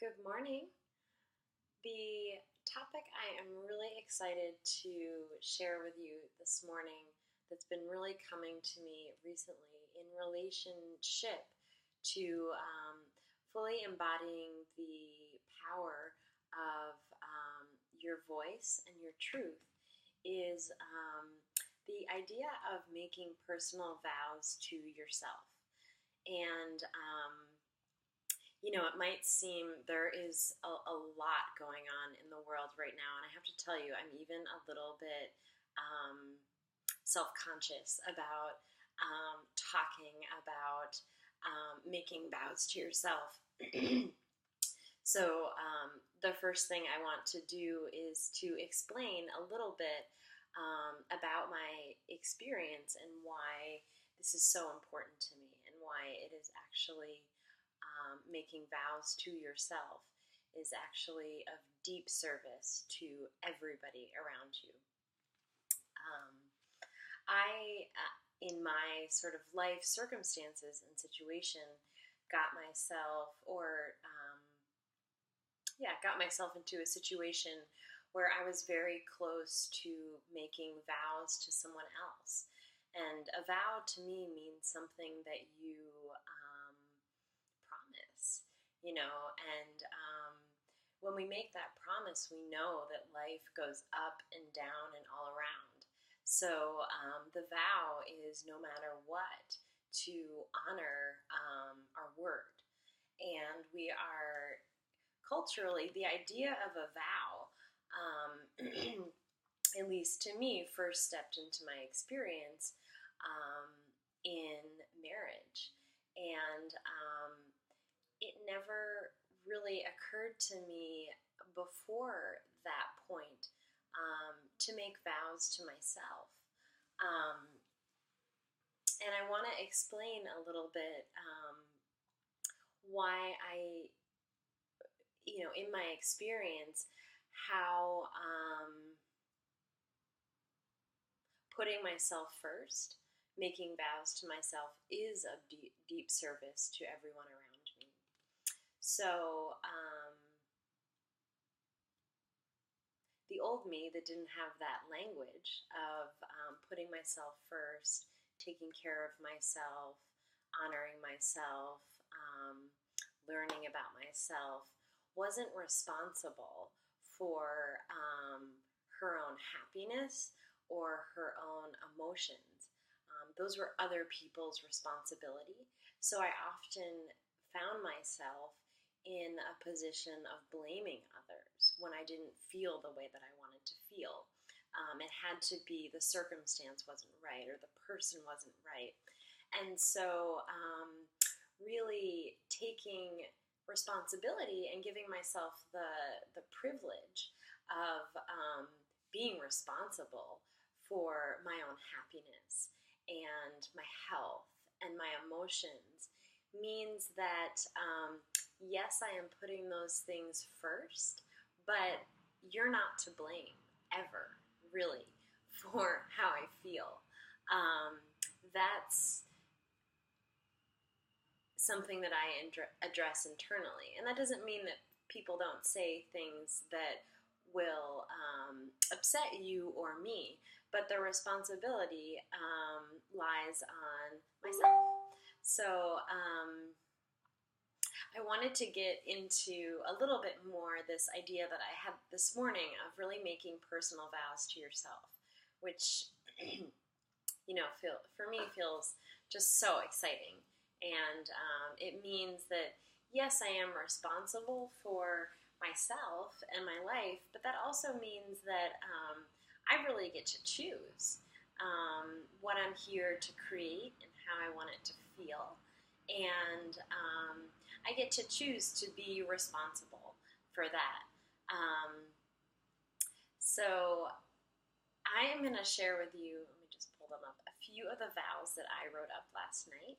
Good morning. The topic I am really excited to share with you this morning that's been really coming to me recently in relationship to fully embodying the power of your voice and your truth is the idea of making personal vows to yourself. And it might seem there is a lot going on in the world right now, and I have to tell you, I'm even a little bit self conscious about talking about making vows to yourself. So, the first thing I want to do is to explain a little bit about my experience and why this is so important to me, and why it is actually making vows to yourself is actually of deep service to everybody around you. In my sort of life circumstances and situation, got myself into a situation where I was very close to making vows to someone else. And a vow to me means something that you promise, and when we make that promise, we know that life goes up and down and all around. So the vow is, no matter what, to honor our word. And we are culturally, the idea of a vow, at least to me, first stepped into my experience in marriage. And it never really occurred to me before that point to make vows to myself. And I want to explain a little bit why in my experience, how putting myself first, making vows to myself, is of deep service to everyone around me. So, the old me that didn't have that language of putting myself first, taking care of myself, honoring myself, learning about myself, wasn't responsible for her own happiness or her own emotions. Those were other people's responsibility. So I often found myself in a position of blaming others when I didn't feel the way that I wanted to feel. It had to be the circumstance wasn't right, or the person wasn't right. And so really taking responsibility and giving myself the privilege of being responsible for my own happiness and my health and my emotions means that yes, I am putting those things first, but you're not to blame ever, really, for how I feel. That's something that I address internally. And that doesn't mean that people don't say things that will upset you or me, but the responsibility lies on myself. So I wanted to get into a little bit more this idea that I had this morning of really making personal vows to yourself, which for me feels just so exciting. And it means that, yes, I am responsible for myself and my life, but that also means that I really get to choose what I'm here to create and how I want it to feel. And I get to choose to be responsible for that. So I am going to share with you, let me just pull them up, a few of the vows that I wrote up last night.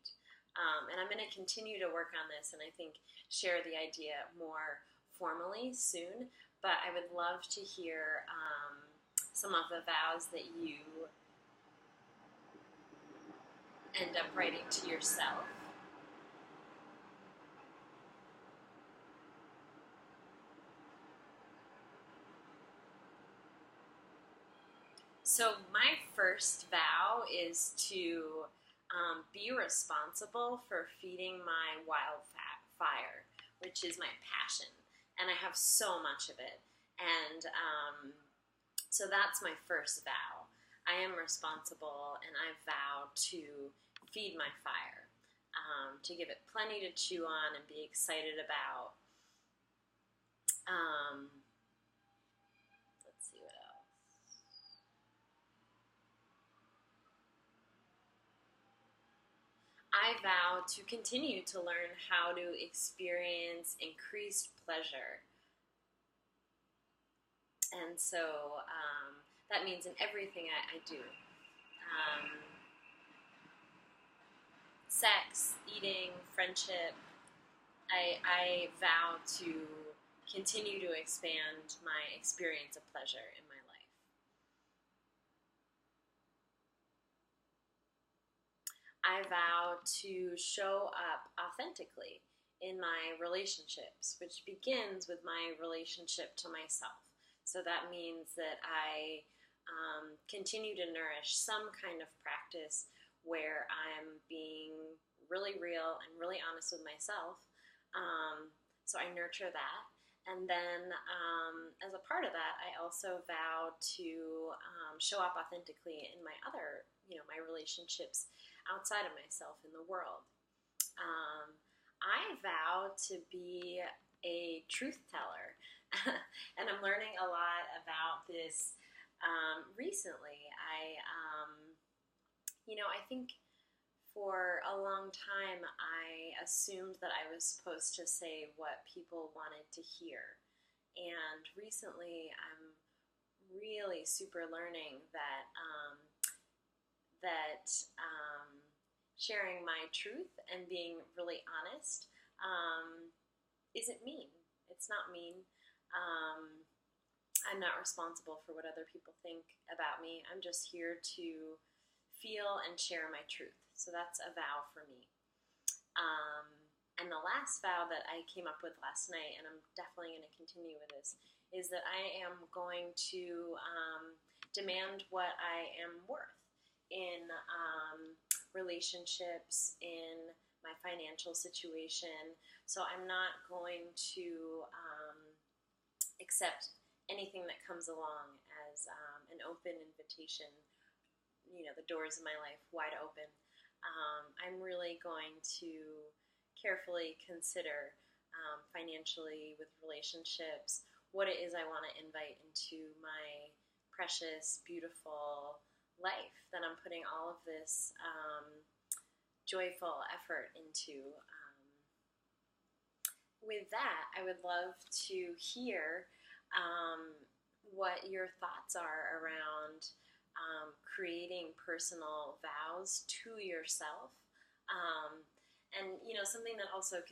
And I'm going to continue to work on this and I think share the idea more formally soon. But I would love to hear some of the vows that you end up writing to yourself. So my first vow is to be responsible for feeding my wildfire, which is my passion, and I have so much of it. And so that's my first vow. I am responsible, and I vow to feed my fire, to give it plenty to chew on and be excited about. Let's see what else. I vow to continue to learn how to experience increased pleasure. And so that means in everything I do. Sex, eating, friendship. I vow to continue to expand my experience of pleasure in my life. I vow to show up authentically in my relationships, which begins with my relationship to myself. So that means that I continue to nourish some kind of practice where I'm being really real and really honest with myself. So I nurture that. And then, as a part of that, I also vow to show up authentically in my other, my relationships outside of myself in the world. I vow to be a truth teller, and I'm learning a lot about this recently. I think for a long time I assumed that I was supposed to say what people wanted to hear, and recently I'm really super learning that sharing my truth and being really honest isn't mean. It's not mean. I'm not responsible for what other people think about me. I'm just here to feel and share my truth. So that's a vow for me. And the last vow that I came up with last night, and I'm definitely going to continue with this, is that I am going to demand what I am worth in relationships, in my financial situation. So I'm not going to accept anything that comes along as an open invitation, the doors of my life wide open. I'm really going to carefully consider financially with relationships what it is I want to invite into my precious, beautiful life that I'm putting all of this joyful effort into. With that, I would love to hear what your thoughts are around creating personal vows to yourself. And something that also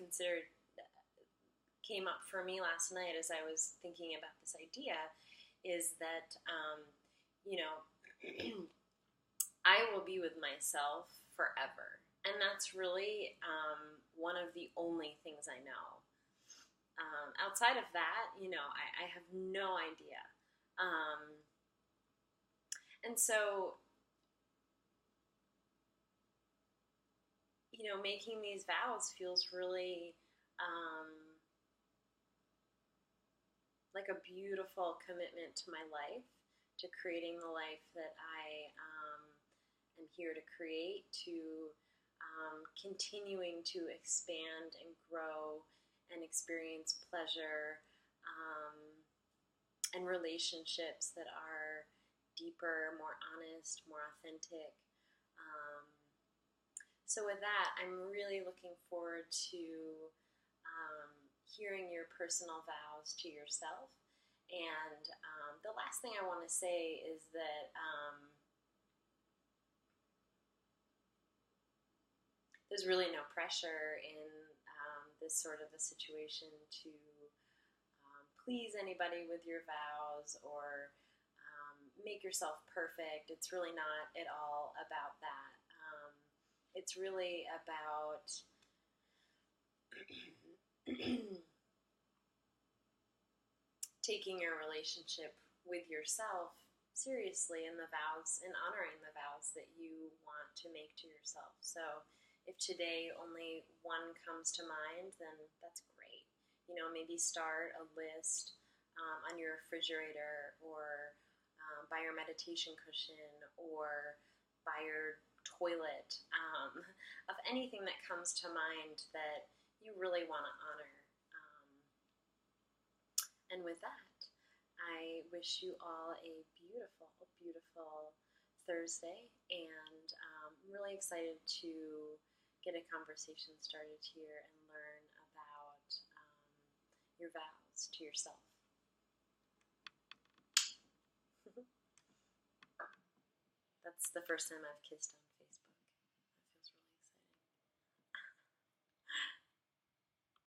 came up for me last night as I was thinking about this idea is that I will be with myself forever, and that's really one of the only things I know. Outside of that, I have no idea. And so, making these vows feels really like a beautiful commitment to my life, to creating the life that I am here to create, to continuing to expand and grow and experience pleasure and relationships that are deeper, more honest, more authentic. So with that, I'm really looking forward to hearing your personal vows to yourself. And the last thing I want to say is that there's really no pressure in this sort of a situation to please anybody with your vows or make yourself perfect. It's really not at all about that. It's really about taking your relationship with yourself seriously in the vows and honoring the vows that you want to make to yourself. So if today only one comes to mind, then that's great. Maybe start a list on your refrigerator, or by your meditation cushion, or by your toilet, of anything that comes to mind that you really want to honor. And with that, I wish you all a beautiful, beautiful Thursday, and I'm really excited to get a conversation started here and learn about your vows to yourself. That's the first time I've kissed on